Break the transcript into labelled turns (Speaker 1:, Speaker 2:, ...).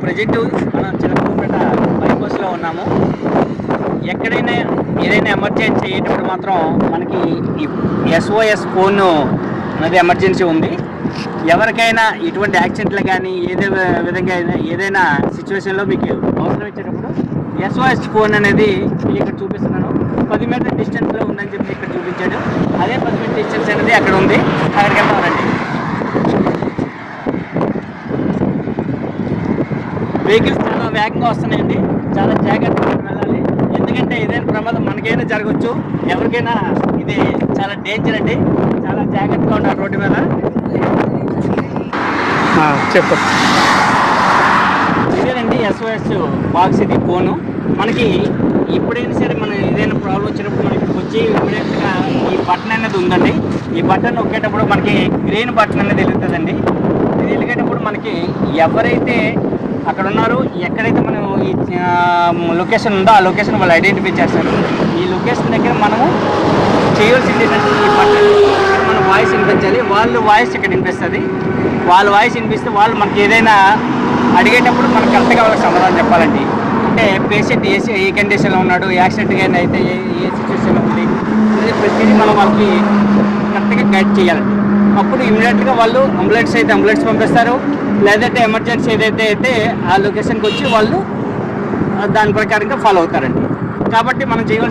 Speaker 1: Present మనం చిలకలూరుపేట బైపాస్లో ఉన్నాము. ఎక్కడైనా ఏదైనా ఎమర్జెన్సీ అయ్యేటప్పుడు మాత్రం మనకి ఈ SOS ఫోన్ అనేది ఎమర్జెన్సీ ఉంది. ఎవరికైనా ఇటువంటి యాక్సిడెంట్లు కానీ విధంగా ఏదైనా సిచ్యువేషన్లో మీకు అవసరం ఇచ్చేటప్పుడు SOS ఫోన్ అనేది మీకు ఇక్కడ చూపిస్తున్నాను. 10 మీటర్ డిస్టెన్స్లో ఉందని చెప్పి ఇక్కడ చూపించాడు. అదే 10 మీటర్ డిస్టెన్స్ అనేది అక్కడ ఉంది. అక్కడికి వెళ్తామండి. వెహికల్స్ చాలా వేగంగా వస్తున్నాయండి. చాలా జాగ్రత్తగా వెళ్ళాలి. ఎందుకంటే ఏదైనా ప్రమాదం మనకైనా జరగవచ్చు, ఎవరికైనా. ఇది చాలా డేంజర్ అండి. చాలా జాగ్రత్తగా ఉండాలి రోడ్డు మీద.
Speaker 2: చెప్పు.
Speaker 1: ఇదేనండి SOS బాక్స్. ఇది ఫోను మనకి ఎప్పుడైనా సరే మనం ఏదైనా ప్రాబ్లం వచ్చినప్పుడు మనకి వచ్చి ఇమీడియట్గా ఈ బటన్ అనేది ఉందండి. ఈ బటన్ నొక్కేటప్పుడు మనకి గ్రీన్ బటన్ అనేది వెలుగుతుందండి. ఇది వెలిగేటప్పుడు మనకి ఎవరైతే అక్కడ ఉన్నారో, ఎక్కడైతే మనం ఈ లొకేషన్ ఉందో ఆ లొకేషన్ వాళ్ళు ఐడెంటిఫై చేస్తారు. ఈ లొకేషన్ దగ్గర మనము చేయవలసింది ఏంటంటే ఈ బటన్ మన వాయిస్ వినిపించాలి. వాళ్ళు వాయిస్ ఇక్కడ వినిపిస్తుంది. వాళ్ళ వాయిస్ వినిపిస్తే వాళ్ళు మనకి ఏదైనా అడిగేటప్పుడు మనకు కరెక్ట్గా వాళ్ళకి సమాధానం చెప్పాలండి. అంటే పేషెంట్ ఏ కండిషన్లో ఉన్నాడు, యాక్సిడెంట్గా అయితే ఏ సిచ్యువేషన్లో ఉంది అనేది ప్రతిదీ మనం వాళ్ళకి కరెక్ట్గా గైడ్ చేయాలండి. అప్పుడు ఇమీడియట్గా వాళ్ళు అంబులెన్స్ పంపిస్తారు. లేదంటే ఎమర్జెన్సీ ఏదైతే అయితే ఆ లొకేషన్కి వచ్చి వాళ్ళు దాని ప్రకారంగా ఫాలో అవుతారండి. కాబట్టి మనం చేయవలసిన